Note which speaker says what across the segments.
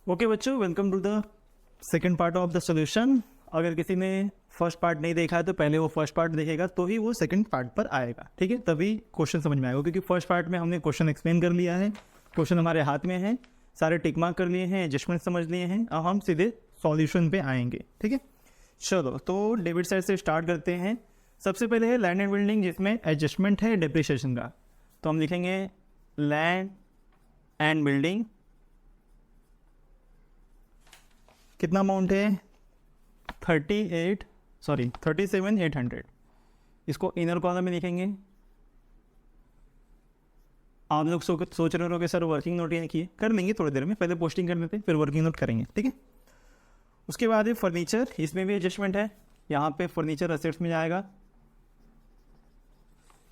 Speaker 1: Okay बच्चों, welcome to the second part of the solution. अगर किसी ने फर्स्ट पार्ट नहीं देखा है तो पहले वो फर्स्ट पार्ट देखेगा तो ही वो सेकंड पार्ट पर आएगा, ठीक है? तभी क्वेश्चन समझ में आएगा, क्योंकि फर्स्ट पार्ट में हमने क्वेश्चन एक्सप्लेन कर लिया है, क्वेश्चन हमारे हाथ में है, सारे टिक मार्क कर लिए हैं, एडजस्टमेंट समझ लिए हैं। अब हम सीधे सॉल्यूशन पे आएंगे, ठीक है? चलो, तो डेबिट साइड से स्टार्ट करते हैं। सबसे पहले है लैंड एंड बिल्डिंग, जिसमें एडजस्टमेंट है डिप्रिसिएशन का। तो हम लिखेंगे लैंड एंड बिल्डिंग, कितना अमाउंट है? 37,800। इसको इनर कॉलम में लिखेंगे। आप लोग सोच रहे हो कि सर वर्किंग नोट ये किए, कर लेंगे थोड़ी देर में, पहले पोस्टिंग कर देते हैं फिर वर्किंग नोट करेंगे, ठीक है? उसके बाद है फर्नीचर, इसमें भी एडजस्टमेंट है। यहाँ पे फर्नीचर असेट्स में जाएगा।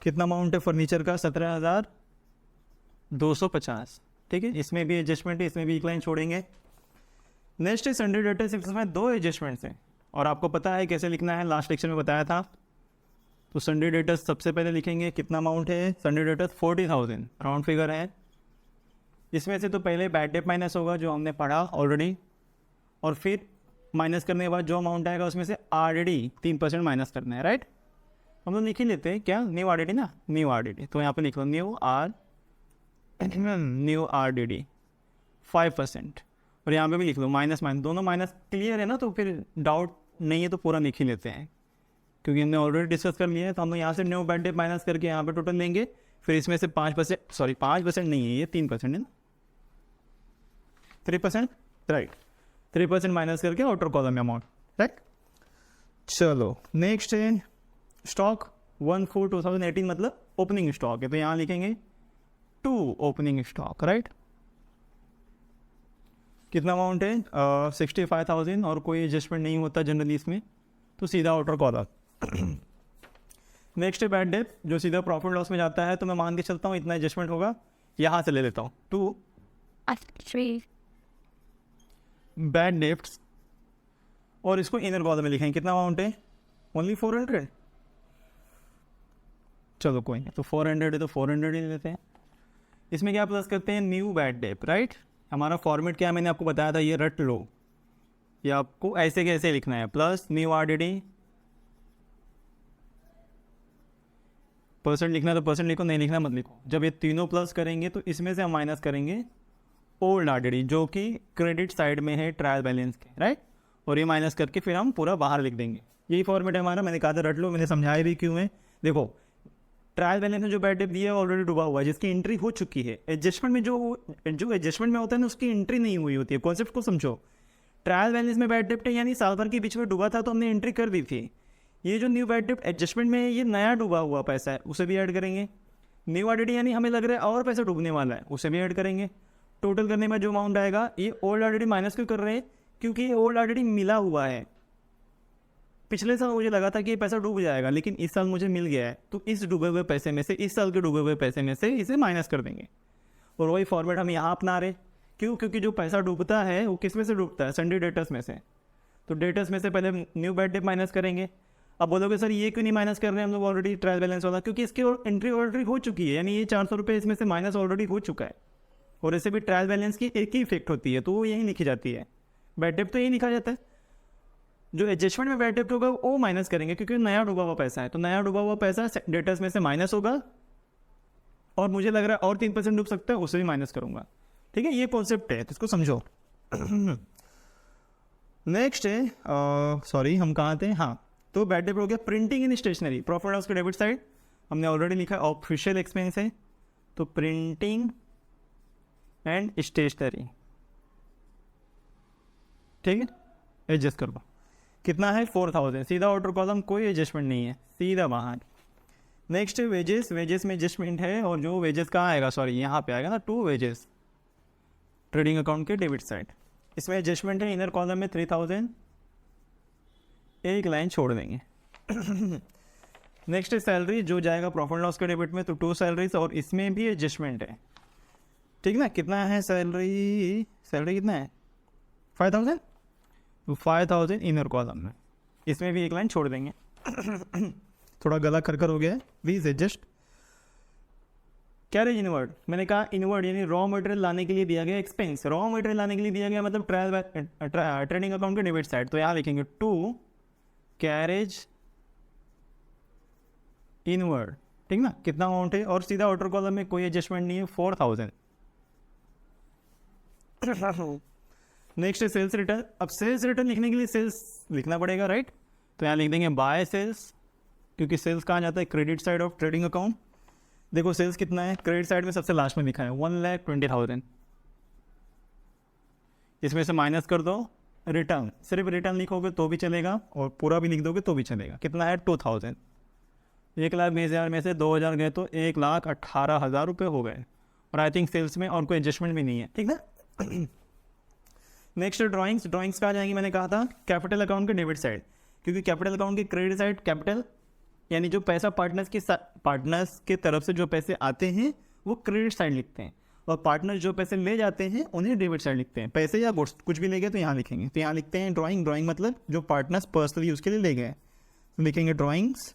Speaker 1: कितना अमाउंट है फर्नीचर का? 17,250, ठीक है? इसमें भी एडजस्टमेंट है, इसमें भी एक लाइन छोड़ेंगे। नेक्स्ट है सन्डे डेटर्स, इसमें 2 एडजस्टमेंट्स हैं और आपको पता है कैसे लिखना है, लास्ट लेक्चर में बताया था। तो सन्डे डेटर्स सबसे पहले लिखेंगे, कितना अमाउंट है? सन्डे डेटर्स 40,000, राउंड फिगर है। इसमें से तो पहले बैड डेट माइनस होगा जो हमने पढ़ा ऑलरेडी, और फिर माइनस करने के बाद जो अमाउंट आएगा उसमें से RDD 3% माइनस करना है, राइट? हम लोग लिख ही लेते हैं क्या, न्यू RDD ना, न्यू RDD। तो यहाँ पे लिख लो न्यू RDD 5%, और यहाँ पे भी लिख लो माइनस माइनस, दोनों माइनस। क्लियर है ना? तो फिर डाउट नहीं है तो पूरा लिख ही लेते हैं, क्योंकि हमने ऑलरेडी डिस्कस कर लिया है। तो हम लोग यहाँ से न्यू बैड डेट माइनस करके यहाँ पे टोटल लेंगे, फिर इसमें से 5%, सॉरी 5% नहीं है, ये 3% है ना, 3%, राइट? 3% माइनस करके आउटर कॉलम में अमाउंट, राइट? चलो, नेक्स्ट है स्टॉक 1/4/2018, मतलब ओपनिंग स्टॉक है। तो यहाँ लिखेंगे 2 ओपनिंग स्टॉक, राइट? कितना अमाउंट है? 65,000, और कोई एडजस्टमेंट नहीं होता जनरली इसमें, तो सीधा आउटर कॉलम। नेक्स्ट है बैड डेट, जो सीधा प्रॉफिट लॉस में जाता है। तो मैं मान के चलता हूँ इतना एडजस्टमेंट होगा, यहाँ से ले लेता हूँ 2 बैड डेट्स, और इसको इनर कॉलम में लिखेंगे। कितना अमाउंट है? ओनली 400। चलो कोई नहीं, तो 400 है तो 400 ही लेते हैं। इसमें क्या प्लस करते हैं? New bad debt, right? हमारा फॉर्मेट क्या है मैंने आपको बताया था, ये रट लो, ये आपको ऐसे कैसे लिखना है, प्लस न्यू RDD, परसेंट लिखना तो परसेंट लिखो, नहीं लिखना मत लिखो। जब ये तीनों प्लस करेंगे तो इसमें से हम माइनस करेंगे ओल्ड RDD, जो कि क्रेडिट साइड में है ट्रायल बैलेंस के, राइट? और ये माइनस करके फिर हम पूरा बाहर लिख देंगे। यही फॉर्मेट है हमारा, मैंने कहा था रट लो, मैंने समझाया भी क्यों है। देखो, ट्रायल बैलेंस में जो बैड डेट दिया है ऑलरेडी डूबा हुआ है, जिसकी एंट्री हो चुकी है। एडजस्टमेंट में जो एडजस्टमेंट में होता है ना, उसकी एंट्री नहीं हुई होती है। कॉन्सेप्ट को समझो। ट्रायल बैलेंस में बैड डेट है, यानी साल भर के बीच में डूबा था तो हमने एंट्री कर दी थी। ये जो न्यू बैड डेट एडजस्टमेंट में है, ये नया डूबा हुआ पैसा है, उसे भी ऐड करेंगे। न्यू RDD यानी हमें लग रहा है और पैसा डूबने वाला है, उसे भी ऐड करेंगे। टोटल करने में जो अमाउंट आएगा, ये ओल्ड RDD माइनस क्यों कर रहे हैं? क्योंकि ये ओल्ड RDD मिला हुआ है। पिछले साल मुझे लगा था कि ये पैसा डूब जाएगा, लेकिन इस साल मुझे मिल गया है, तो इस डूबे हुए पैसे में से, इस साल के डूबे हुए पैसे में से इसे माइनस कर देंगे। और वही फॉर्मेट हम यहाँ अपना रहे। क्यों? क्योंकि जो पैसा डूबता है वो किस में से डूबता है? सन्डे डेटर्स में से। तो डेटर्स में से पहले न्यू बैड डेट माइनस करेंगे। अब बोलोगे सर ये क्यों नहीं माइनस कर रहे हैं हम लोग ऑलरेडी ट्रायल बैलेंस वाला? क्योंकि इसकी एंट्री ऑलरेडी हो चुकी है, यानी ये 400 रुपये इसमें से माइनस ऑलरेडी हो चुका है। और ऐसे भी ट्रायल बैलेंस की एक ही इफेक्ट होती है, तो वो यही लिखी जाती है। बैड डेट तो यही लिखा जाता है। जो एडजस्टमेंट में बैड डेट होगा वो माइनस करेंगे, क्योंकि नया डूबा हुआ पैसा है। तो नया डूबा हुआ पैसा डेटर्स में से माइनस होगा, और मुझे लग रहा है और 3% डूब सकता है, उसे भी माइनस करूंगा, ठीक है? ये कॉन्सेप्ट है, तो इसको समझो। नेक्स्ट है, सॉरी हम कहाँ थे? हाँ, तो बैड डेट हो गया प्रिंटिंग इन स्टेशनरी। प्रॉफिट लॉस के डेबिट साइड हमने ऑलरेडी लिखा, ऑफिशियल एक्सपेंस है, तो प्रिंटिंग एंड स्टेशनरी, ठीक है? एडजस्ट कर लो। कितना है? 4,000, सीधा आउटर कॉलम, कोई एडजस्टमेंट नहीं है, सीधा बाहर। नेक्स्ट है वेजेस, वेजेस में एडजस्टमेंट है, और जो वेजेस कहाँ आएगा, सॉरी यहाँ पे आएगा ना, 2 वेजेस, ट्रेडिंग अकाउंट के डेबिट साइड। इसमें एडजस्टमेंट है इनर कॉलम में 3,000, एक लाइन छोड़ देंगे। नेक्स्ट है सैलरी, जो जाएगा प्रॉफिट लॉस के डेबिट में, तो 2 सैलरीज, और इसमें भी एडजस्टमेंट है, ठीक ना? कितना है सैलरी? सैलरी कितना है? 5,000, तो 5,000 इनर कॉलम में, इसमें भी एक लाइन छोड़ देंगे। थोड़ा गला कर हो गया है, प्लीज़ एडजस्ट। कैरेज इनवर्ड, मैंने कहा इनवर्ड यानी रॉ मटेरियल लाने के लिए दिया गया एक्सपेंस, रॉ मटेरियल लाने के लिए दिया गया मतलब ट्रेडिंग अकाउंट के डेबिट साइड, तो यहाँ लिखेंगे टू कैरेज इनवर्ड, ठीक ना, कितना अमाउंट है, और सीधा आउटर कॉलम में कोई एडजस्टमेंट नहीं है, 4000। नेक्स्ट है सेल्स रिटर्न। अब सेल्स रिटर्न लिखने के लिए सेल्स लिखना पड़ेगा, राइट, तो यहाँ लिख देंगे बाय सेल्स, क्योंकि सेल्स कहाँ जाता है, credit side of trading account. देखो सेल्स कितना है, क्रेडिट साइड में सबसे लास्ट में लिखा है 1,20,000, इसमें से माइनस कर दो रिटर्न, सिर्फ रिटर्न लिखोगे तो भी चलेगा और पूरा भी लिख दोगे तो भी चलेगा। कितना है 2,000, 1,20,000 में से 2,000 गए तो 1,18,000 रुपये हो गए, और आई थिंक सेल्स में और कोई एडजस्टमेंट भी नहीं है, ठीक ना। नेक्स्ट ड्राइंग्स, ड्राइंग्स कहाँ जाएंगी, मैंने कहा था कैपिटल अकाउंट के डेबिट साइड, क्योंकि कैपिटल अकाउंट की क्रेडिट साइड कैपिटल यानी जो पैसा पार्टनर्स के तरफ से जो पैसे आते हैं वो क्रेडिट साइड लिखते हैं, और पार्टनर जो पैसे ले जाते हैं उन्हें डेबिट साइड लिखते हैं। पैसे या गुड्स कुछ भी ले गए तो यहाँ लिखेंगे, तो यहाँ लिखते हैं ड्राइंग, ड्राइंग मतलब जो पार्टनर्स पर्सनली यूज़ के लिए ले गए, तो लिखेंगे ड्राइंग्स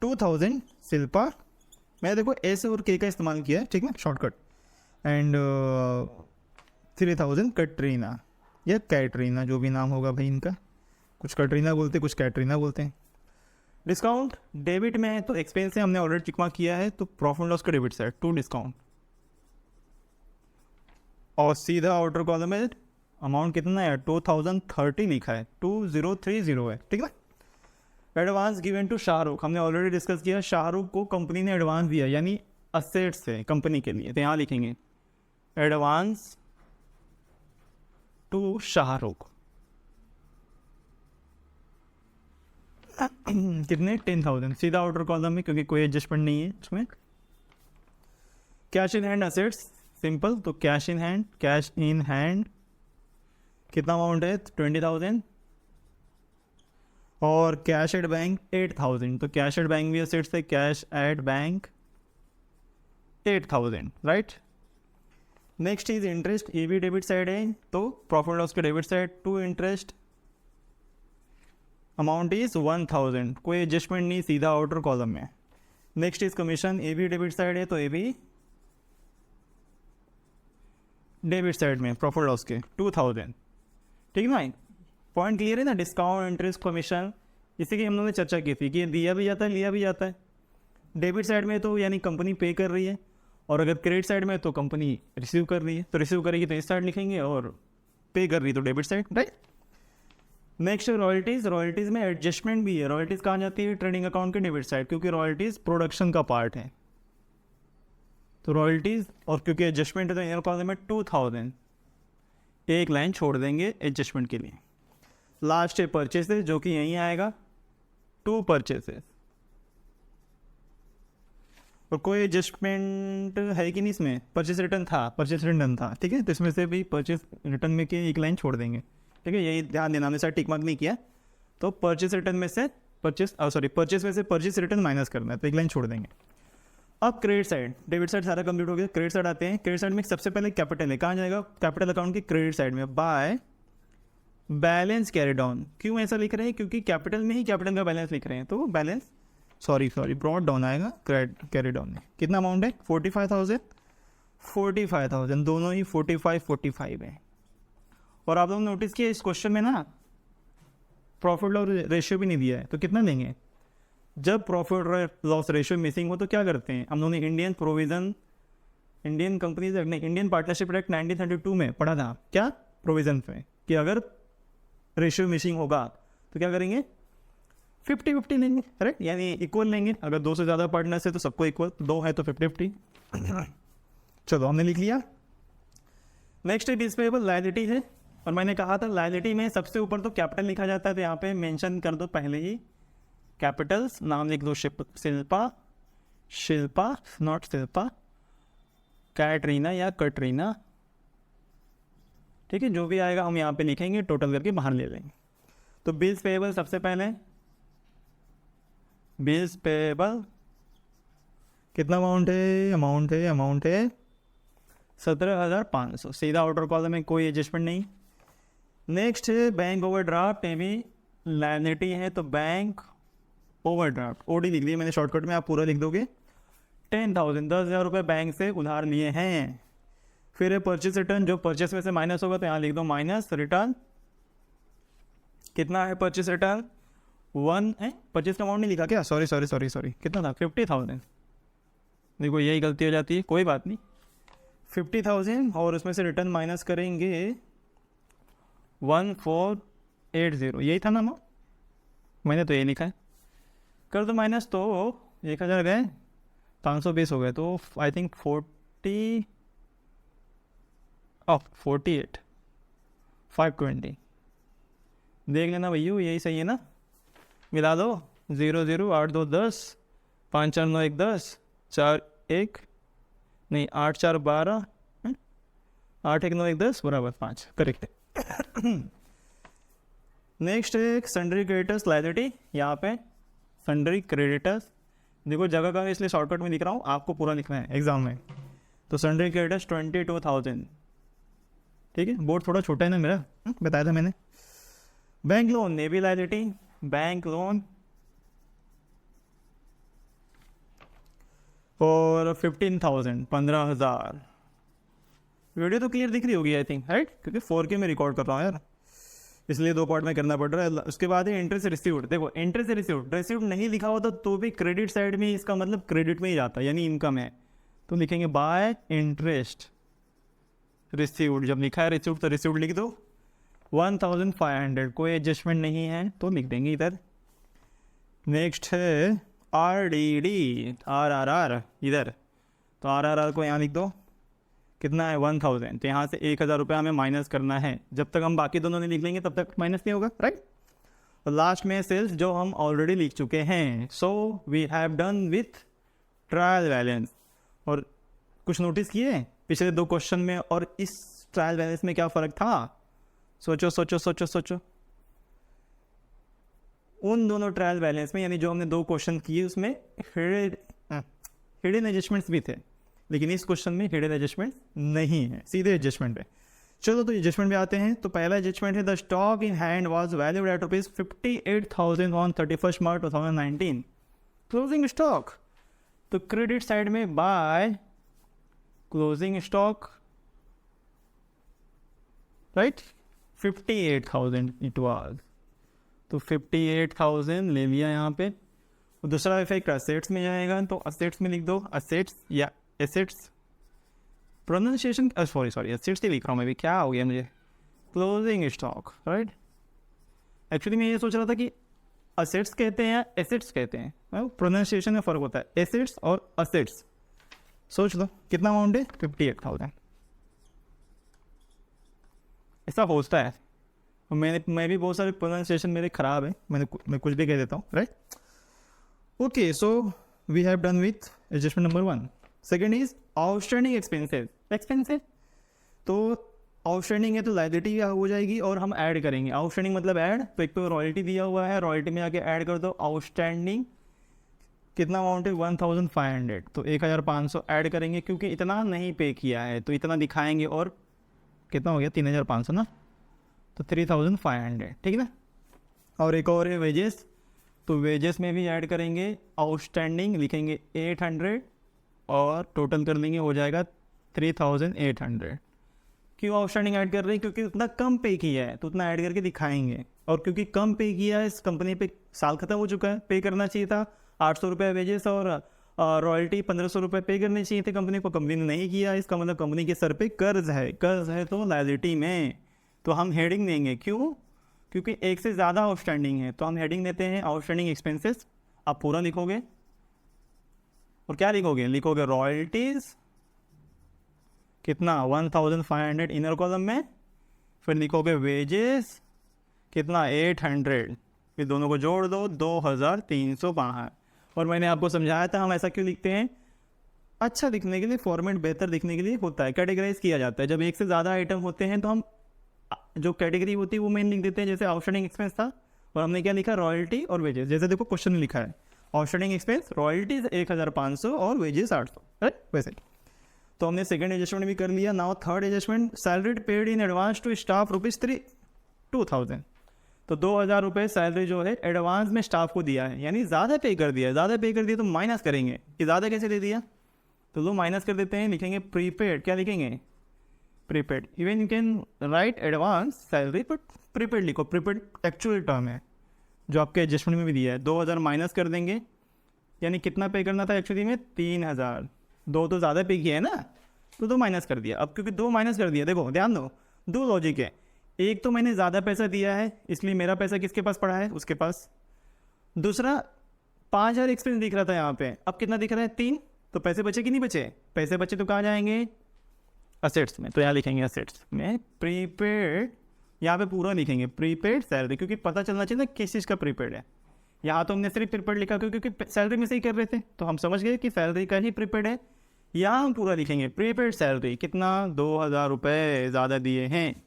Speaker 1: 2,000 शिल्पा, मैं देखो एस और के का इस्तेमाल किया है, ठीक है, शॉर्टकट, एंड 3,000 कटरीना या कैटरीना, जो भी नाम होगा भाई इनका, कुछ कटरीना बोलते कुछ कैटरीना बोलते हैं। डिस्काउंट डेबिट में है तो एक्सपेंस से हमने ऑलरेडी टिक मार्क किया है, तो प्रॉफिट लॉस का डेबिट साइड टू डिस्काउंट, और सीधा आउटर कॉलम में अमाउंट कितना है 2,030 लिखा है, 2,030 है, ठीक है। एडवांस गिवन टू शाहरुख, हमने ऑलरेडी डिस्कस किया, शाहरुख को कंपनी ने एडवांस दिया यानी असेट्स है कंपनी के लिए, तो यहाँ लिखेंगे एडवांस टू शाहरुख, कितने 10,000, सीधा आउटर कॉलम में क्योंकि कोई एडजस्टमेंट नहीं है उसमें। Cash in hand assets simple, तो cash in hand, cash in hand कितना अमाउंट है 20,000, और कैश एट बैंक 8,000, तो कैश एट बैंक भी असेट्स है, cash at bank 8,000, right. Next is interest, ये भी डेबिट साइड है, तो प्रॉफिट लॉस के debit side to interest, amount is 1,000, कोई एडजस्टमेंट नहीं, सीधा आउटर कॉलम में। नेक्स्ट इज कमीशन, ए भी डेबिट साइड है, तो ए भी डेबिट साइड में प्रॉफिट लॉस के 2,000, ठीक है ना, पॉइंट क्लियर है ना। डिस्काउंट इंटरेस्ट कमीशन इसी की हम लोगों ने चर्चा की थी कि दिया भी जाता है लिया भी जाता है, डेबिट साइड में तो यानी कंपनी पे कर रही है, और अगर क्रेडिट साइड में तो कंपनी रिसीव कर रही है, तो रिसीव करेगी तो इस साइड लिखेंगे, और पे कर रही है तो debit side, right. Next royalties, royalties में एडजस्टमेंट भी है, रॉयल्टीज़ कहाँ जाती है ट्रेडिंग अकाउंट के डेबिट साइड, क्योंकि रॉयल्टीज़ प्रोडक्शन का पार्ट है, तो रॉयल्टीज़, और क्योंकि एडजस्टमेंट है तो इन कॉलम में 2,000, एक लाइन छोड़ देंगे एडजस्टमेंट के लिए। लास्ट है परचेसेस, जो कि यहीं आएगा 2 परचेसेस, और कोई एडजस्टमेंट है कि नहीं इसमें, परचेस रिटर्न था, परचेस रिटर्न था, ठीक है, तो इसमें से भी परचेस रिटर्न में की एक लाइन छोड़ देंगे, ठीक है, यही ध्यान देना, हमने सर टिक मार्क नहीं किया, तो परचेस रिटर्न में से परचेस में से परचेस रिटर्न माइनस करना है, तो एक लाइन छोड़ देंगे। अब क्रेडिट साइड, डेबिट साइड सारा कंप्लीट हो गया, क्रेडिट साइड आते हैं। क्रेडिट साइड में सबसे पहले कैपिटल है, कहाँ जाएगा कैपिटल अकाउंट की क्रेडिट साइड में, बाय बैलेंस कैरी डाउन। क्यों ऐसा लिख रहे हैं, क्योंकि कैपिटल में ही कैपिटल का बैलेंस लिख रहे हैं, तो बैलेंस सॉरी ब्रॉड डाउन आएगा कैरी डाउन में। कितना अमाउंट है 45,000 दोनों ही 45 है। और आप लोग नोटिस किया इस क्वेश्चन में ना प्रॉफिट लॉस रेशियो भी नहीं दिया है, तो कितना देंगे, जब प्रॉफिट लॉस रेशियो मिसिंग हो तो क्या करते हैं, हम लोगों ने इंडियन कंपनीज एक्ट नहीं, इंडियन पार्टनरशिप एक्ट 1932 में पढ़ा था, क्या प्रोविजन में, कि अगर रेशियो मिसिंग होगा तो क्या करेंगे 50-50 लेंगे, राइट, यानी इक्वल लेंगे, अगर 2 से ज़्यादा पार्टनर्स है तो सबको इक्वल, 2 है तो 50-50। चलो हमने लिख लिया। नेक्स्ट डिस्पेबल लायबिलिटी है, और मैंने कहा था लायबिलिटी में सबसे ऊपर तो कैपिटल लिखा जाता है, तो यहाँ पे मेंशन कर दो पहले ही कैपिटल्स, नाम लिख दो शिल्पा नॉट शिल्पा, कैटरीना या कटरीना, ठीक है, जो भी आएगा हम यहाँ पे लिखेंगे, टोटल करके बाहर ले लेंगे। तो बिल्स पेएबल सबसे पहले, बिल्स पेएबल कितना अमाउंट है 17,500, सीधा आउटर कॉलम में कोई एडजस्टमेंट नहीं। नेक्स्ट है बैंक ओवरड्राफ्ट, ये भी लायबिलिटी है, तो बैंक ओवरड्राफ्ट ओडी लिख लिया मैंने शॉर्टकट में, आप पूरा लिख दोगे। 10,000 10,000 रुपये बैंक से उधार लिए हैं। फिर है परचेस रिटर्न, जो परचेस में से माइनस होगा तो यहाँ लिख दो माइनस रिटर्न। कितना है परचेस रिटर्न? 1 है, परचेस का अमाउंट नहीं लिखा क्या? सॉरी कितना था? 50,000। देखो यही गलती हो जाती है, कोई बात नहीं। 50,000 और उसमें से रिटर्न माइनस करेंगे 1480, यही था ना अमाउंट? मैंने तो ये लिखा है, कर दो माइनस, तो 1,000 गए, 520 हो गए, तो आई थिंक 48 520। देख लेना भैया, यही सही है ना? मिला दो, 0 0 8 2 10 5 4 9 1 10 4 1 नहीं 8 4 12 8 1 9 1 10 बराबर 5, करेक्ट है। नेक्स्ट है सन्ड्री क्रेडिटर्स लायबिलिटी। यहाँ पे सन्ड्री क्रेडिटर्स, देखो जगह का इसलिए शॉर्टकट में लिख रहा हूँ, आपको पूरा लिखना है एग्जाम में। तो सन्ड्री क्रेडिटर्स 22,000, ठीक है। बोर्ड थोड़ा छोटा है ना मेरा, बताया था मैंने। बैंक लोन ने भी लायबिलिटी, बैंक लोन और 15,000 15,000। वीडियो तो क्लियर दिख रही होगी आई थिंक, राइट? क्योंकि 4K में रिकॉर्ड कर रहा हूँ यार, इसलिए 2 पार्ट में करना पड़ रहा है। उसके बाद है इंटरेस्ट रिसीव्ड। देखो इंटरेस्ट रिसीव्ड नहीं लिखा होता तो भी क्रेडिट साइड में इसका मतलब क्रेडिट में ही जाता है, यानी इनकम है, तो लिखेंगे बाय इंटरेस्ट रिसीव्ड। जब लिखा है रिसीव्ड तो रिसीव्ड लिख दो। 1,500, कोई एडजस्टमेंट नहीं है तो लिख देंगे इधर। नेक्स्ट है RDD RRR इधर, तो RRR को यहाँ लिख दो। कितना है? 1,000, तो यहाँ से 1,000 रुपये हमें माइनस करना है। जब तक हम बाकी दोनों नहीं लिख लेंगे तब तक माइनस नहीं होगा, राइट? और लास्ट में सेल्स जो हम ऑलरेडी लिख चुके हैं। So we have done with trial balance. और कुछ नोटिस किए पिछले 2 क्वेश्चन में और इस ट्रायल बैलेंस में क्या फ़र्क था? सोचो। उन दोनों ट्रायल बैलेंस में, यानी जो हमने 2 क्वेश्चन किए उसमें हिडन एडजस्टमेंट्स भी थे, लेकिन इस क्वेश्चन में हिडन एडजस्टमेंट नहीं है, सीधे एडजस्टमेंट पे। चलो तो एडजस्टमेंट पे आते हैं। तो पहला एडजस्टमेंट है the stock in hand was valued at ₹58,000 on 31 March 2019 closing stock. तो क्रेडिट साइड में by closing stock, right? 58,000 it was, तो 58,000 ले लिया यहाँ पे। और दूसरा इफेक्ट असेट्स में जाएगा, तो असेट्स में लिख दो असेट्स या एसेट्स, प्रोनाउंसिएशन सॉरी एसेट्स ही लिख रहा हूँ मैं भी, क्या हो गया मुझे? Closing stock, right? एक्चुअली मैं ये सोच रहा था कि असेट्स कहते हैं या एसेट्स कहते हैं, प्रोनाउंसिएशन में फ़र्क होता है, एसेट्स और असेट्स। सोच लो कितना अमाउंट है? 58,000। ऐसा होता है, मैं भी बहुत सारे प्रोनाउंसिएशन मेरे ख़राब है, मैं कुछ भी कह देता हूँ, right? Okay, so we have done with adjustment number 1। Second is outstanding expenses. तो आउटस्टैंडिंग है तो लायबिलिटी हो जाएगी और हम ऐड करेंगे। आउटस्टैंडिंग मतलब ऐड, तो एक तो रॉयल्टी दिया हुआ है, रॉयल्टी में आके ऐड कर दो आउटस्टैंडिंग। कितना अमाउंट है? 1,500, तो 1,500 ऐड करेंगे क्योंकि इतना नहीं पे किया है, तो इतना दिखाएंगे। और कितना हो गया? 3,500 ना, तो 3,500, ठीक है ना? और एक और है वेजेस, तो वेजेस में भी ऐड करेंगे आउटस्टैंडिंग, लिखेंगे 800 और टोटल कर लेंगे, हो जाएगा 3,800। क्यों आउटस्टैंडिंग ऐड कर रहे हैं? क्योंकि उतना कम पे किया है तो उतना ऐड करके दिखाएंगे। और क्योंकि कम पे किया है, इस कंपनी पे साल खत्म हो चुका है, पे करना चाहिए था 800 रुपये वेजेस और रॉयल्टी 1,500 रुपये पे करने चाहिए थे कंपनी को, कंपनी ने नहीं किया। इसका मतलब कंपनी के सर पे कर्ज है तो लायबिलिटी में, तो हम हेडिंग देंगे। क्यों? क्योंकि एक से ज़्यादा आउटस्टैंडिंग है, तो हम हेडिंग देते हैं आउटस्टैंडिंग एक्सपेंसेस। आप पूरा लिखोगे और क्या लिखोगे? लिखोगे रॉयल्टीज़ कितना? 1,500 इनर कॉलम में, फिर लिखोगे वेजेस कितना? 800, फिर दोनों को जोड़ दो 2,300 बाहर। और मैंने आपको समझाया था हम ऐसा क्यों लिखते हैं, अच्छा दिखने के लिए, फॉर्मेट बेहतर दिखने के लिए होता है, कैटेगराइज किया जाता है। जब एक से ज़्यादा आइटम होते हैं तो हम जो कैटेगरी होती है वो मेन लिख देते हैं। जैसे आउटस्टैंडिंग एक्सपेंस था और हमने क्या लिखा? रॉयल्टी और वेजेस। जैसे देखो क्वेश्चन में लिखा है आउटस्टैंडिंग एक्सपेंस रॉयल्टीज 1,500 और वेजेस 800, राइट? वैसे तो हमने सेकंड एडजस्टमेंट भी कर लिया। Now third adjustment, salary paid in advance to staff ₹2,000। तो 2,000 रुपये सैलरी जो है एडवांस में स्टाफ को दिया है, यानी ज़्यादा पे कर दिया है। ज़्यादा पे कर दिया तो माइनस करेंगे कि ज़्यादा कैसे दे दिया, तो लो माइनस कर देते हैं, लिखेंगे प्रीपेड। क्या लिखेंगे, prepaid. Even you can write advance salary but prepaid लिखो, प्रीपेड एक्चुअल टर्म है जो आपके एडजस्टमेंट में भी दिया है। 2,000 माइनस कर देंगे, यानी कितना पे करना था एक्चुअली में, 3,000। 2 तो ज़्यादा पे किया है ना, तो 2 माइनस कर दिया। अब क्योंकि 2 माइनस कर दिया, देखो ध्यान दो, 2 लॉजिक है। एक तो मैंने ज़्यादा पैसा दिया है, इसलिए मेरा पैसा किसके पास पड़ा है, उसके पास। दूसरा 5,000 एक्सपेंस दिख रहा था यहाँ पे, अब कितना दिख रहा है, 3। तो पैसे बचे कि नहीं बचे, पैसे बचे तो कहाँ जाएंगे, असेट्स में। तो यहाँ लिखेंगे असेट्स में प्रीपेड, यहाँ पे पूरा लिखेंगे प्रीपेड सैलरी, क्योंकि पता चलना चाहिए ना किस चीज़ का प्रीपेड है। यहाँ तो हमने सिर्फ प्रीपेड लिखा क्योंकि सैलरी में से ही कर रहे थे, तो हम समझ गए कि सैलरी का ही प्रीपेड है। यहाँ हम पूरा लिखेंगे प्रीपेड सैलरी, कितना, 2,000 रुपये ज़्यादा दिए हैं।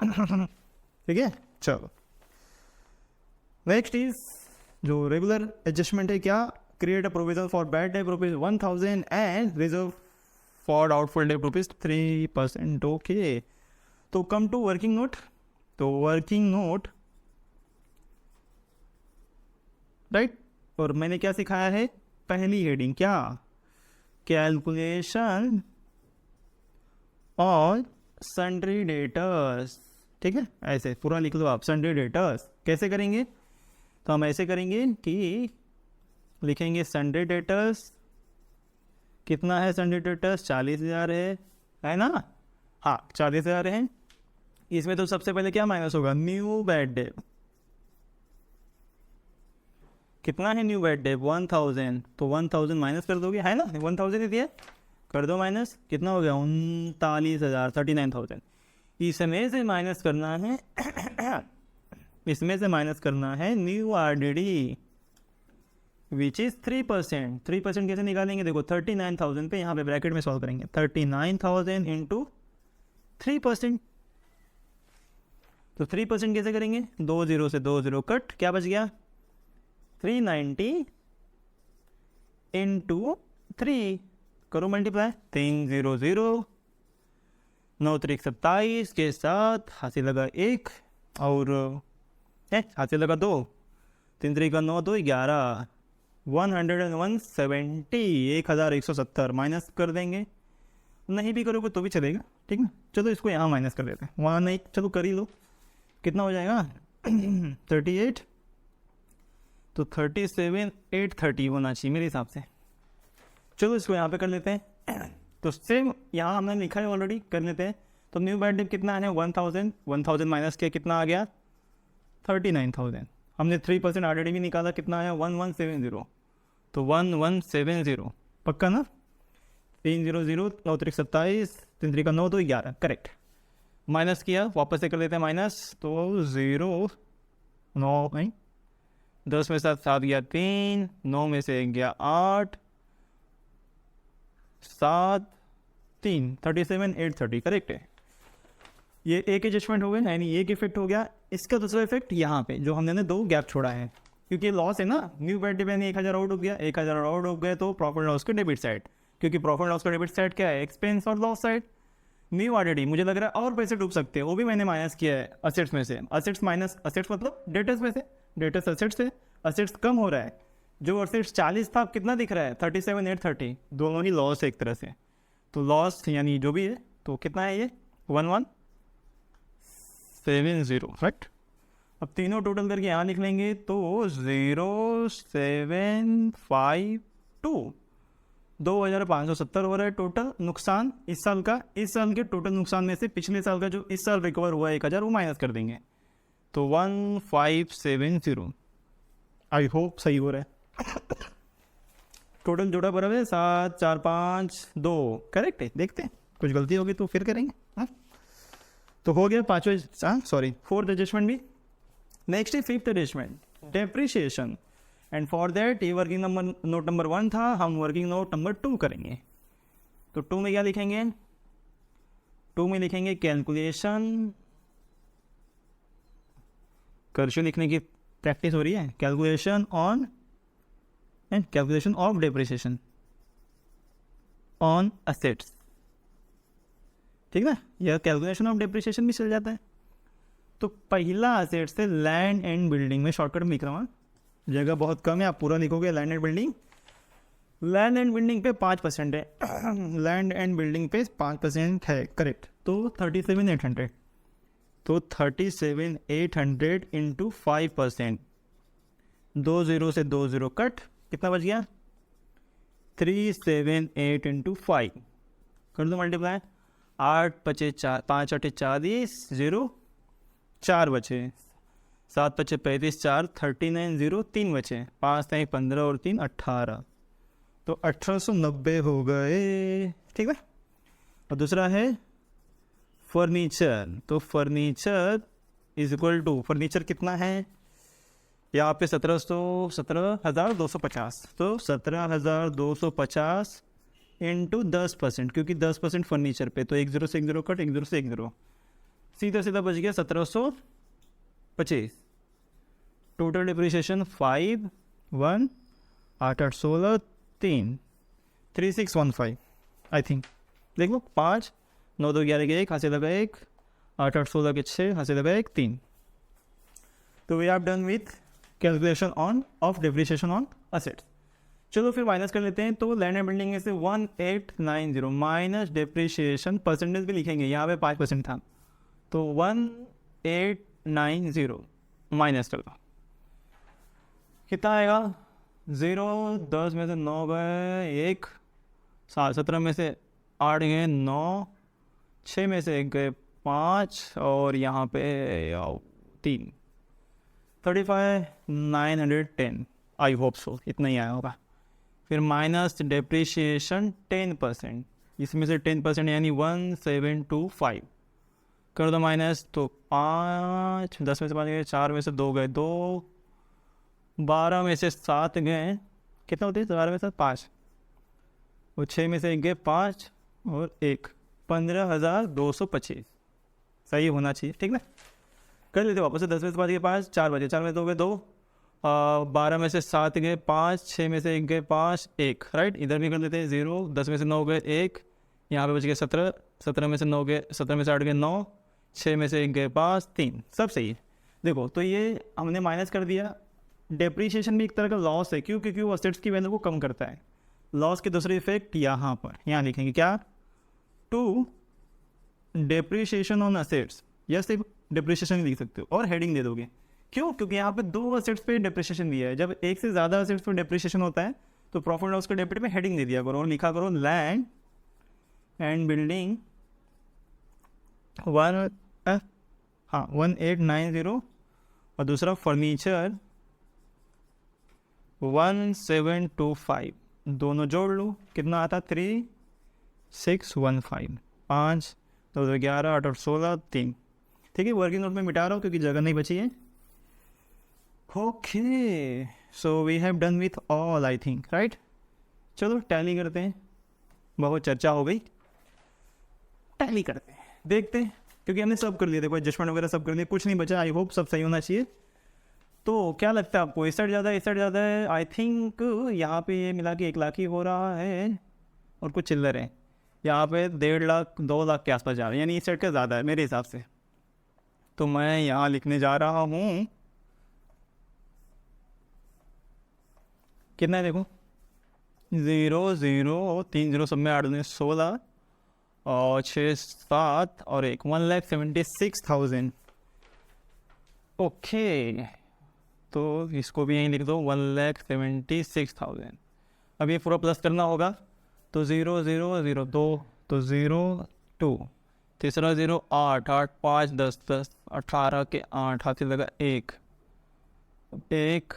Speaker 1: ठीक है, चलो नेक्स्ट इज जो रेगुलर एडजस्टमेंट है, क्या, create a provision for bad debt rupees 1,000 and reserve for doubtful debt rupees 3%। Okay, तो कम टू वर्किंग नोट। तो वर्किंग नोट राइट, और मैंने क्या सिखाया है, पहली हेडिंग क्या, कैलकुलेशन और सन्ड्री डेटर्स। ठीक है, ऐसे पूरा लिख लो आप, सन्ड्री डेटर्स कैसे करेंगे, तो हम ऐसे करेंगे कि लिखेंगे सन्ड्री डेटर्स, कितना है सन्ड्री डेटर्स, 40,000 है ना, हाँ 40,000 है। इसमें तो सबसे पहले क्या माइनस होगा, न्यू बैड डेट। कितना है न्यू बैड डेट, 1,000, तो 1,000 माइनस कर दोगे, है ना, 1,000 ही दिया, कर दो माइनस, कितना हो गया, 39,000, 39,000। इसमें से माइनस करना है इसमें से माइनस करना है न्यू आरडीडी विच इज़ 3%। 3% कैसे निकालेंगे, देखो 39,000 पे यहाँ पे ब्रैकेट में सॉल्व करेंगे, 39,000 इंटू 3%। तो 3% कैसे करेंगे, 2 0 से 2 0 कट, क्या बच गया, 390 इंटू 3, करो मल्टीप्लाई, 300, 9 3 27 के साथ हाथी लगा 1 और हाथी लगा 2, 3 3 का 9 2 11, 1,170 माइनस कर देंगे। नहीं भी करोगे तो भी चलेगा, ठीक है। चलो इसको यहाँ माइनस कर देते हैं, वहाँ नहीं, चलो कर ही लो, कितना हो जाएगा 38, तो 37,830 होना चाहिए मेरे हिसाब से। चलो इसको यहाँ पे कर लेते हैं। तो सेम यहाँ हमने लिखा है ऑलरेडी, कर लेते हैं। तो न्यू बैड डेट कितना है, 1,000 माइनस किया, कितना आ गया 39,000। हमने 3% ऑलरेडी भी निकाला, कितना आया 1170, तो 1170 पक्का ना, 300, 9 3 27, 3 3 का 9 2 11, करेक्ट। माइनस किया, वापस से कर लेते हैं माइनस, तो 0 9 नहीं, 10 में 7 गया 3, 9 में से गया 8 7 3, 37,830 करेक्ट है। ये एक एडजस्टमेंट हो गया, यानी एक इफेक्ट हो गया। इसका दूसरा इफेक्ट यहाँ पे जो हमने 2 गैप छोड़ा है, क्योंकि लॉस है ना, न्यू बैड डेट यानी 1,000 आउट हो गया, 1,000 आउट हो गया, तो प्रॉफिट लॉस के डेबिट साइड, क्योंकि प्रॉफिट लॉस का डेबिट साइड क्या है, एक्सपेंस और लॉस साइड। न्यू ऑलरेडी मुझे लग रहा है और पैसे डूब सकते हैं, वो भी मैंने माइनस किया है असेट्स में से। असेट्स माइनस असेट्स मतलब डेटर्स में से, डेटर्स असेट्स से, असेट्स कम हो रहा है। जो असेट्स 40 था, अब कितना दिख रहा है 37,830, दोनों ही लॉस है एक तरह से। तो लॉस यानी जो भी है, तो कितना है ये 1170 राइट। अब तीनों टोटल करके यहाँ लिख लेंगे, तो 0,752, 2,570 हो रहा है टोटल नुकसान इस साल का। इस साल के टोटल नुकसान में से पिछले साल का जो इस साल रिकवर हुआ है 1,000, वो माइनस कर देंगे, तो 1,570। आई होप सही हो रहा है। टोटल जोड़ा बराबर है 7 4 5 2, करेक्ट है। देखते हैं कुछ गलती होगी तो फिर करेंगे। हाँ, तो हो गया पाँचवें, सॉरी 4th एडजस्टमेंट भी। नेक्स्ट है 5th adjustment, depreciation. And for that ये वर्किंग नोट नंबर 1 था, हम वर्किंग नोट नंबर 2 करेंगे। तो 2 में क्या लिखेंगे, 2 में लिखेंगे कैलकुलेशन, कर्षु लिखने की प्रैक्टिस हो रही है, calculation on and calculation of depreciation on assets, ठीक ना, यह कैलकुलेशन ऑफ डेप्रिसिएशन भी चल जाता है। तो पहला असेट से लैंड एंड बिल्डिंग में शॉर्टकट में लिख रहा हूँ, जगह बहुत कम है, आप पूरा लिखोगे land and building. Land and building पे 5% है, लैंड एंड बिल्डिंग पे 5% है, करेक्ट। तो 37,800, तो 37,800 इंटू 5%, 2 0 से 2 0 कट, कितना बच गया 378 इंटू 5, कर दो मल्टीप्लाई, 8 बचे 4, 5 8 40, 0 4 बचे, 7 बचे 35, 4 39, 0 3 बचे, 5 नहीं 15 और 3 18, तो 1890 हो गए, ठीक है। और दूसरा है फर्नीचर, तो furniture is equal to, furniture कितना है यहाँ पे 17,250, तो 17,250 इंटू 10%, क्योंकि 10% फर्नीचर पे, तो 1 0 से 1 0 कट, 1 0 से 1 0, सीधा सीधा बच गया 1725। टोटल डिप्रिसिएशन 5 1 8 8 16 3 3615 आई थिंक, देख लो 5 9 2 11 के 1 हाथ से लगा 1, 8 8 16 के 6 हाथ से लगा 1 3। तो we have done with calculation of depreciation on assets. चलो फिर माइनस कर लेते हैं। तो लैंड एंड बिल्डिंग में से 1890 माइनस डिप्रिसिएशन, परसेंटेज भी लिखेंगे, यहाँ पे 5% था, तो 1890 माइनस कर लो, कितना आएगा 0 10 में से 9 गए 1, 17 में से 8 गए 9, 6 में से 1 गए 5, और यहाँ पे 3, 35,910, आई होप सो इतना ही आया होगा। फिर माइनस डिप्रिसिएशन 10%, इसमें से 10% यानी 1725 कर दो माइनस, तो 5 10 में से 5 गए, 4 में से 2 गए 2, 12 में से 7 गए, कितना होते हैं 12 में से 5, और 6 में से 1 गए 5 और 1, 15,225 सही होना चाहिए, ठीक ना। कर लेते वापस से, 10 में से 5 गए 5, 4 बजे, 4 में से 2 गए 2, 12 में से 7 गए 5, 6 में से 1 गए 5 1, राइट। इधर भी कर लेते हैं 0, 10 में से 9 गए 1, यहाँ पे बच गए 17, 17 में से 9 गए, 17 में से 8 गए 9, 6 में से 1 गए 5 3, सब सही है। देखो तो ये हमने माइनस कर दिया। डेप्रीशिएशन भी एक तरह का लॉस है, क्यों, क्योंकि वो असेट्स की वैल्यू को कम करता है। लॉस के दूसरे इफेक्ट यहाँ पर, यहाँ लिखेंगे क्या, टू डेप्रीशिएशन ऑन असेट्स, या सिर्फ डेप्रीशिएशन लिख सकते हो और हेडिंग दे दोगे, क्यों, क्योंकि यहाँ पे 2 असेट्स पे डेप्रीशिएशन दिया है। जब एक से ज़्यादा असेट्स पे डेप्रीशिएशन होता है तो प्रॉफिट लॉस के डेबिट में हेडिंग दे दिया करो और लिखा करो लैंड एंड बिल्डिंग 1890, और दूसरा फर्नीचर 1725, दोनों जोड़ लो कितना आता 3615, 5 2 2 11 8 8 16 3, ठीक है। वर्किंग नोट में मिटा रहा हूँ क्योंकि जगह नहीं बची है। Okay, so we have done with all I think, right. चलो टैली करते हैं, बहुत चर्चा हो गई, टैली करते हैं, देखते हैं, क्योंकि हमने सब कर लिए, देखो एडजस्टमेंट वगैरह सब कर लिए, कुछ नहीं बचा। आई होप सब सही होना चाहिए। तो क्या लगता है आपको, इस साइड ज़्यादा है, इस साइड ज़्यादा है? आई थिंक यहाँ पे ये मिला के 1 लाख ही हो रहा है और कुछ चिल्लर है, यहाँ पे 1.5 लाख 2 लाख के आसपास जा रहा है, यानी इस साइड का ज़्यादा है मेरे हिसाब से। तो मैं यहाँ लिखने जा रहा हूँ, कितना है देखो, 0 0 3 0 सब में 8 दूनी 16 और 6 7 और 1, 1,76,000। ओके, तो इसको भी यहीं लिख दो 1,76,000। अब ये पूरा प्लस करना होगा, तो 0 0 0 2, तो 0 2, तीसरा 0 8 8 5 10 10 18 के 8 हाथ से लगा 1 1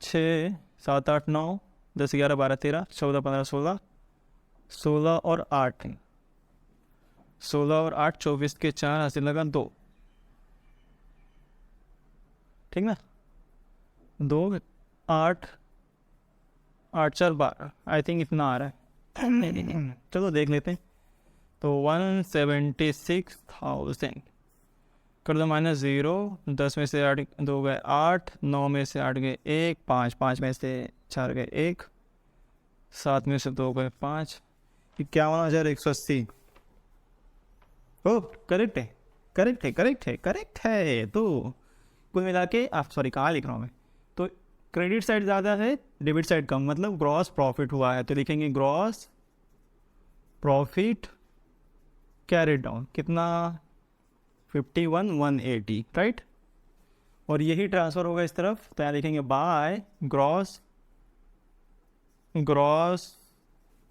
Speaker 1: 6 7 8 9 10 11 12 13 14 15 16 16 और 8 16 और 8 24 के 4 हाथ से लगा 2, ठीक ना, 2 8 8 4 12, आई थिंक इतना आ रहा है। चलो देख लेते हैं। तो 176,000 कर दो माइनस 0, 10 में से 8 2 गए 8, 9 में से 8 गए 1, 5 5 में से 4 गए 1, 7 में से 2 गए 5, 51,180। ओ करेक्ट है, करेक्ट है, करेक्ट है, करेक्ट है। तो कुल मिला के आप, सॉरी कहाँ लिख रहा हूँ मैं, तो क्रेडिट साइड ज़्यादा है, डेबिट साइड कम, मतलब ग्रॉस प्रॉफिट हुआ है, तो लिखेंगे ग्रॉस प्रॉफिट कैरिड डाउन कितना, 51,180, राइट। और यही ट्रांसफ़र होगा इस तरफ, तो यहाँ लिखेंगे by gross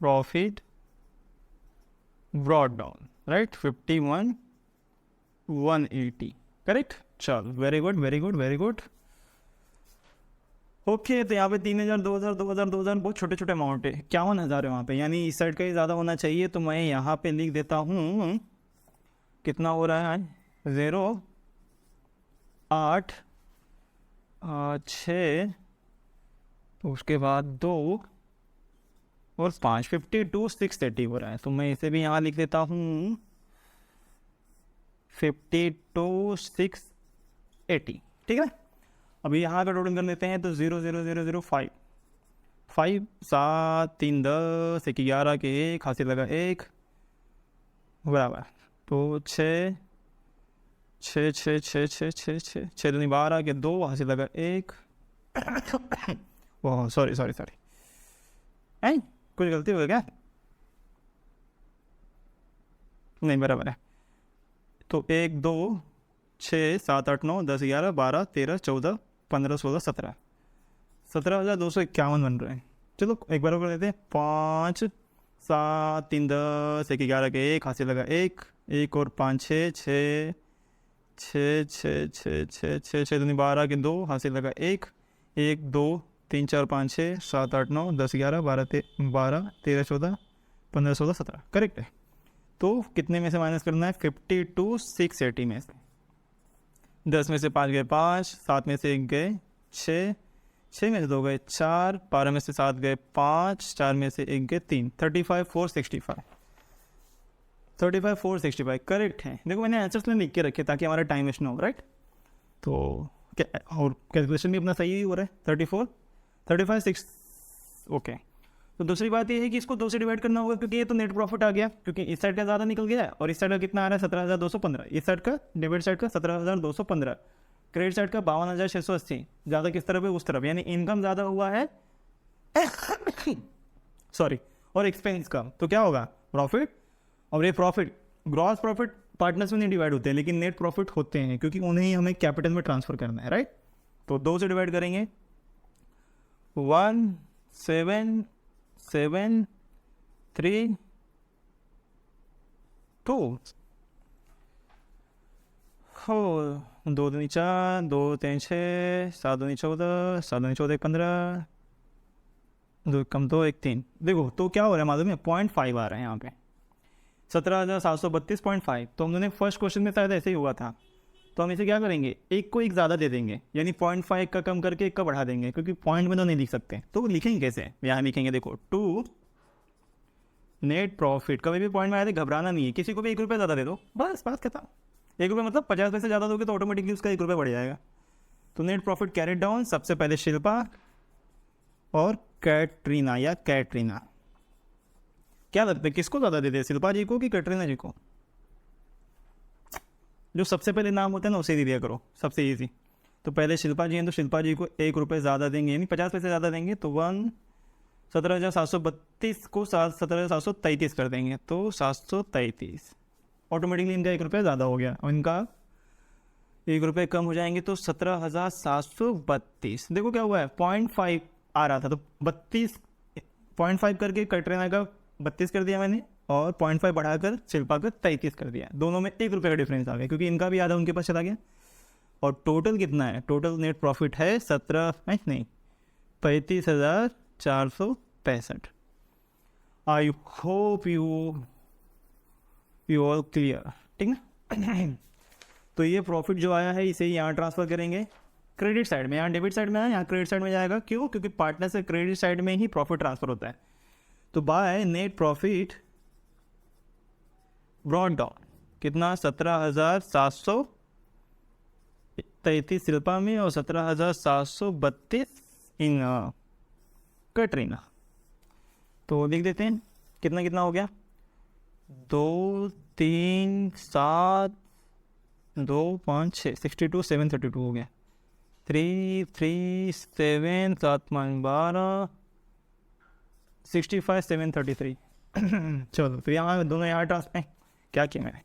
Speaker 1: profit brought down, right, 51,180, correct. चलो very good, very good, very good. Okay, तो यहाँ पे 3,000, 2,000, 2,000, 2,000 बहुत छोटे छोटे अमाउंट है, 51,000 है वहाँ पे, यानी इस साइड का ही ज़्यादा होना चाहिए, तो मैं यहाँ पे लिख देता हूँ कितना हो रहा है, 0, 8, 6, उसके बाद 2 और 5, 52,680 हो रहा है, तो मैं इसे भी यहाँ लिख देता हूँ 52,680, ठीक है। अभी यहाँ का टोटल कर लेते हैं, तो 0,0,0,0,5, 5, 7, 3, 10, 1, 11 के 1 हासिल लगा 1 बराबर, तो 6, 6, 6, 6, 6, 6, 6, 6 दूनी 12 के 2 हासिल लगा 1 ओह सॉरी सॉरी सॉरी, हैं कुछ गलती हो गई क्या, नहीं बराबर है, तो 1, 2, 6, 7, 8, 9, 10, 11, 12, 13, 14, 15, 16, 17, 17,251 बन रहे हैं। चलो एक बार कर देते हैं, 5, 7, 3, 10, 1, 11 के 1 हासिल लगा 1, 1 और 5, 6, 6, 6, 6, 6, 6, 6, 6 दूनी 12 के 2 हासिल लगा 1, 1, 2, 3, 4, 5, 6, 7, 8, 9, 10, 11, 12, 13, 14, 15, 16, 17, करेक्ट है। तो कितने में से माइनस करना है, 52,680 में से, 10 में से 5 गए 5, 7 में से 1 गए 6, 6 में से 2 गए 4, 12 में से 7 गए 5, 4 में से 1 गए 3, 35,465, 35,465 करेक्ट है। देखो मैंने आंसर्स में लिख के रखे ताकि हमारा टाइम वेस्ट ना हो, राइट। तो क्या, और कैलकुलेशन भी अपना सही ही हो रहा है, 35, 6, ओके। तो दूसरी बात ये है कि इसको 2 से डिवाइड करना होगा, क्योंकि ये तो नेट प्रॉफिट आ गया, क्योंकि इस साइड का ज़्यादा निकल गया है, और इस साइड का कितना आ रहा है, 17,215, इस साइड का डेबिट साइड का 17,215, क्रेडिट साइड का 52,680, ज़्यादा किस तरफ है, उस तरफ, यानी इनकम ज़्यादा हुआ है सॉरी, और एक्सपेंस कम, तो क्या होगा, प्रॉफिट। और ये प्रॉफिट, ग्रॉस प्रॉफिट पार्टनर्स में नहीं डिवाइड होते हैं, लेकिन नेट प्रॉफिट होते हैं, क्योंकि उन्हें ही हमें कैपिटल में ट्रांसफर करना है, राइट। तो 2 से डिवाइड करेंगे, 1, 7, 7, 3, 2 हो, 2 दूनी 4, 2 3 6, 7 दूनी 14, 7 दूनी 14, 15, 2 कम 2, 1 3, देखो तो क्या हो रहा है मालूम है, 0.5 आ रहा है यहाँ पे, 17,732.5। तो हम लोगों ने फर्स्ट क्वेश्चन में शायद ऐसे ही हुआ था, तो हम इसे क्या करेंगे, एक को एक ज़्यादा दे देंगे, यानी 0.5 का कम करके 1 का बढ़ा देंगे, क्योंकि पॉइंट में तो नहीं लिख सकते, तो लिखेंगे कैसे, यहाँ लिखेंगे देखो 2 नेट प्रॉफिट, कभी भी पॉइंट में आए थे घबराना नहीं है, किसी को भी 1 रुपया ज़्यादा दे दो, बस बात खत्म। 1 रुपये मतलब 50 पैसे ज़्यादा दोगे तो ऑटोमेटिकली उसका 1 रुपया बढ़ जाएगा। तो नेट प्रॉफिट कैरिड डाउन, सबसे पहले शिल्पा और कैटरीना या कैटरीना, क्या लगता है किसको ज़्यादा देते हैं, शिल्पा जी को कि कैटरीना जी को, जो सबसे पहले नाम होता है ना उसे दे दिया करो, सबसे ईजी। तो पहले शिल्पा जी हैं, तो शिल्पा जी को 1 रुपये ज़्यादा देंगे, यानी 50 पैसे ज़्यादा देंगे, तो 17,732 को 17,733 कर देंगे, तो 733, ऑटोमेटिकली इनका 1 रुपया ज़्यादा हो गया, और इनका 1 रुपये कम हो जाएंगे, तो 17,732। देखो क्या हुआ है, 0.5 आ रहा था, तो 32.5 करके कैटरीना का 32 कर दिया मैंने, और 0.5 बढ़ाकर शिल्पा का 33 कर दिया, दोनों में 1 रुपये का डिफरेंस आ गया, क्योंकि इनका भी आधा उनके पास चला गया। और टोटल कितना है, टोटल नेट प्रॉफिट है 35,465। I hope you all clear, ठीक ना। तो ये प्रॉफिट जो आया है इसे यहाँ ट्रांसफ़र करेंगे क्रेडिट साइड में, यहाँ डेबिट साइड में है, यहाँ क्रेडिट साइड में जाएगा, क्यों, क्योंकि पार्टनर से क्रेडिट साइड में ही प्रॉफिट ट्रांसफ़र होता है। तो by net profit brought down कितना, 17,733 शिल्पा में और 17,732 इन कैटरीना। तो लिख देते हैं कितना कितना हो गया, 2, 3, 7, 2 5 6 62 732 हो गया। 3 3 7 7 5 12 65 733। चलो तो यहाँ दोनों यहाँ ट्रांसफर क्या किया मैंने,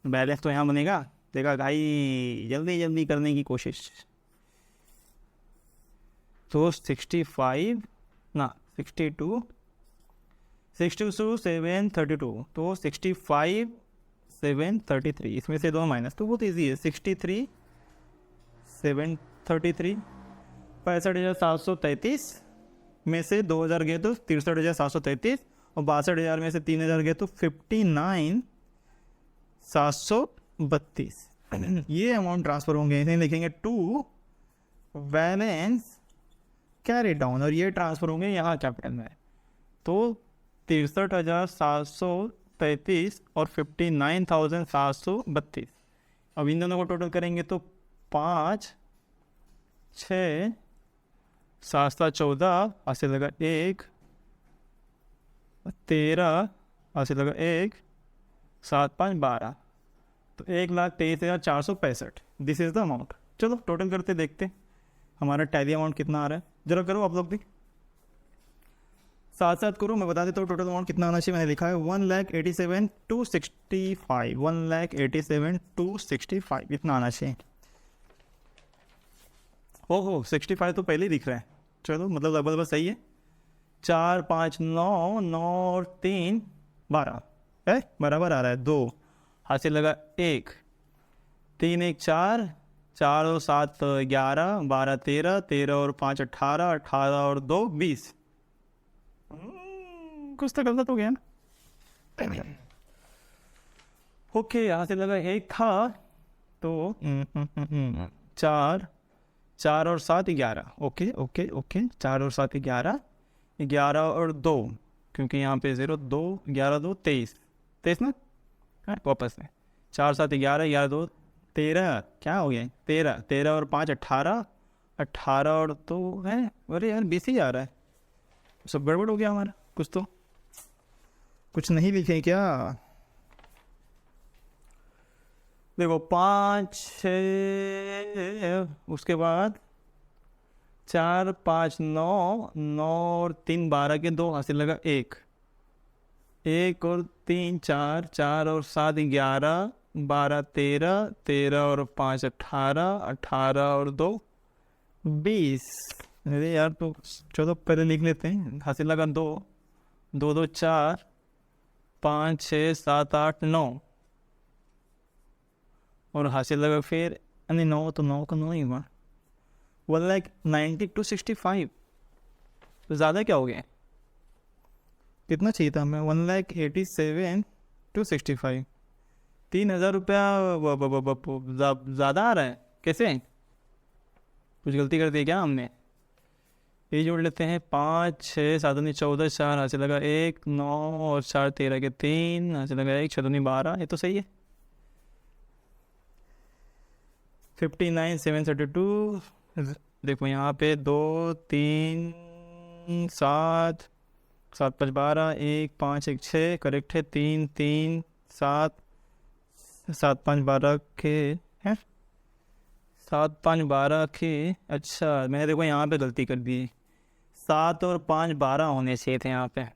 Speaker 1: बैलेंस तो यहाँ बनेगा। देखा भाई, जल्दी जल्दी करने की कोशिश। तो 62 62 732, तो 65 733, इसमें से दो माइनस, तो बहुत ईजी है। 63 733, 65,733 में से 2,000 गए तो 63,733, और 62,000 में से 3,000 गए तो 59,732। ये अमाउंट ट्रांसफर होंगे। इसे लिखेंगे टू बैलेंस कैरी डाउन, और ये ट्रांसफर होंगे यहाँ कैपिटल में। तो 63,733 और 59,732। अब इन दोनों को टोटल करेंगे तो 5 6 7 7 14, ऐसे लगा 1 13, ऐसे लगा 1 7 5 12, तो 1,23,465। This is the amount. चलो टोटल करते देखते हमारा टैली अमाउंट कितना आ रहा है। जरा करो आप लोग भी, साथ साथ करो, मैं बता देता हूँ टोटल अमाउंट कितना आना चाहिए। मैंने लिखा है 1,87,265, 1,87,265 इतना आना चाहिए। ओहो 65 तो पहले ही दिख रहा है। चलो मतलब लगभग सही है। 4 5 9 9 और 3 12 है, बराबर आ रहा है। 2 हाथ से लगा 1, 3 1 4, 4 और 7 11, 12 13, 13 और 5 18, 18 और 2 20। कुछ तो गलत हो गया ना। ओके, यहाँ से लगा 1 था, तो 4 4 और 7 11। ओके ओके ओके, 4 और 7 11, 11 और 2, क्योंकि यहाँ पे 0 2 11 2 23 23 ना, वापस में 4 7 11 11 2 13, क्या हो गया 13, 13 और 5 18, 18 और 2 है। अरे यार 20 ही आ रहा है, सब गड़बड़ हो गया हमारा। कुछ तो कुछ नहीं लिखे क्या। देखो 5 6, उसके बाद 4 5 9 9 और 3 12 के 2 हासिल लगा 1 1 और 3 4, 4 और 7 11, 12 13, 13 और 5 18, 18 और 2 20। अरे यार तो चलो पहले लिख लेते हैं। हासिल लगा 2 2 2 4 5 6 7 8 9, और हासिल लगा फिर 9, तो 9 का 9 ही हुआ। 1,90,265, तो ज़्यादा क्या हो गया, कितना चाहिए था हमें। 1,87,265, 3,000 रुपया ज़्यादा आ रहा है। कैसे, कुछ गलती कर दी क्या हमने। ये जोड़ लेते हैं, 5 6 7 9 14, 4 हासिल लगा 1 9 और 4 13 के 3 हासिल लगा 1 6 2 12। ये तो सही है। 59,732। देखो यहाँ पे 2 3 7 7 5 12, 1 5 1 6 करेक्ट है। 3 3 7 7 5 12 के हैं, 7 5 12 के। अच्छा मैंने देखो यहाँ पे गलती कर दी, 7 और 5 12 होने चाहिए थे यहाँ पे।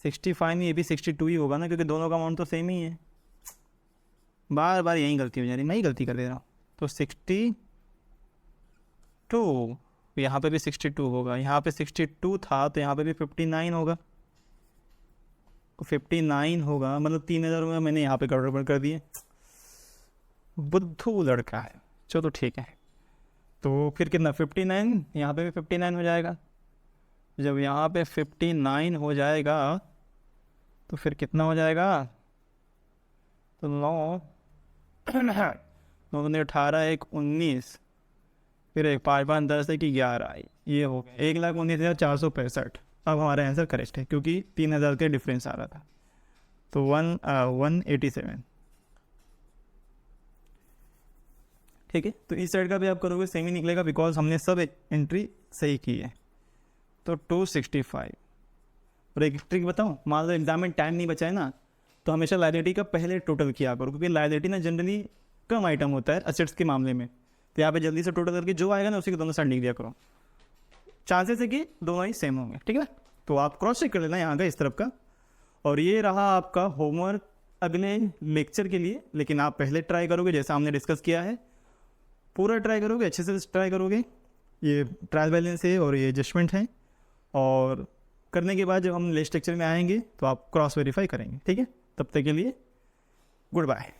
Speaker 1: 65 नहीं, ये भी 62 ही होगा ना, क्योंकि दोनों का अमाउंट तो सेम ही है। बार बार यही गलती हो जा रही, मैं ही गलती कर दे रहा हूँ। तो 62, यहाँ पे भी 62 होगा। यहाँ पे 62 था तो यहाँ पे भी 59 होगा। तो 59 होगा, मतलब 3,000 रुपये मैंने यहाँ पे गड़बड़ कर दिए। बुद्धू लड़का है। चलो ठीक है, तो फिर कितना 59, यहाँ पे भी 59 हो जाएगा। जब यहाँ पे 59 हो जाएगा तो फिर कितना हो जाएगा, तो 9 9 18 1 19, फिर 1 5 5 10 1 11, ये हो गया 1,19,465। अब हमारा आंसर करेक्ट है, क्योंकि 3,000 के डिफरेंस आ रहा था। तो 187। ठीक है, तो इस साइड का भी आप करोगे सेम ही निकलेगा, बिकॉज हमने सब एंट्री सही की है। तो 265। और एक ट्रिक बताऊँ, मान लो एग्जाम में टाइम नहीं बचा है ना, तो हमेशा लाइबिलिटी का पहले टोटल किया करो, क्योंकि लाइबिलिटी ना जनरली कम आइटम होता है असेट्स के मामले में, तो यहाँ पे जल्दी से टोटल करके जो आएगा ना उसी के दोनों साइड लिख दिया करो, चांसेस है कि दोनों ही सेम होंगे, ठीक है। तो आप क्रॉस चेक कर लेना यहाँ का इस तरफ का। और ये रहा आपका होमवर्क अगले लेक्चर के लिए, लेकिन आप पहले ट्राई करोगे जैसा हमने डिस्कस किया है, पूरा ट्राई करोगे, अच्छे से ट्राई करोगे। ये ट्रायल बैलेंस है और ये एडजस्टमेंट है, और करने के बाद जब हम नेक्स्ट लेक्चर में आएंगे तो आप क्रॉस वेरीफाई करेंगे, ठीक है। तब तक के लिए गुड बाय।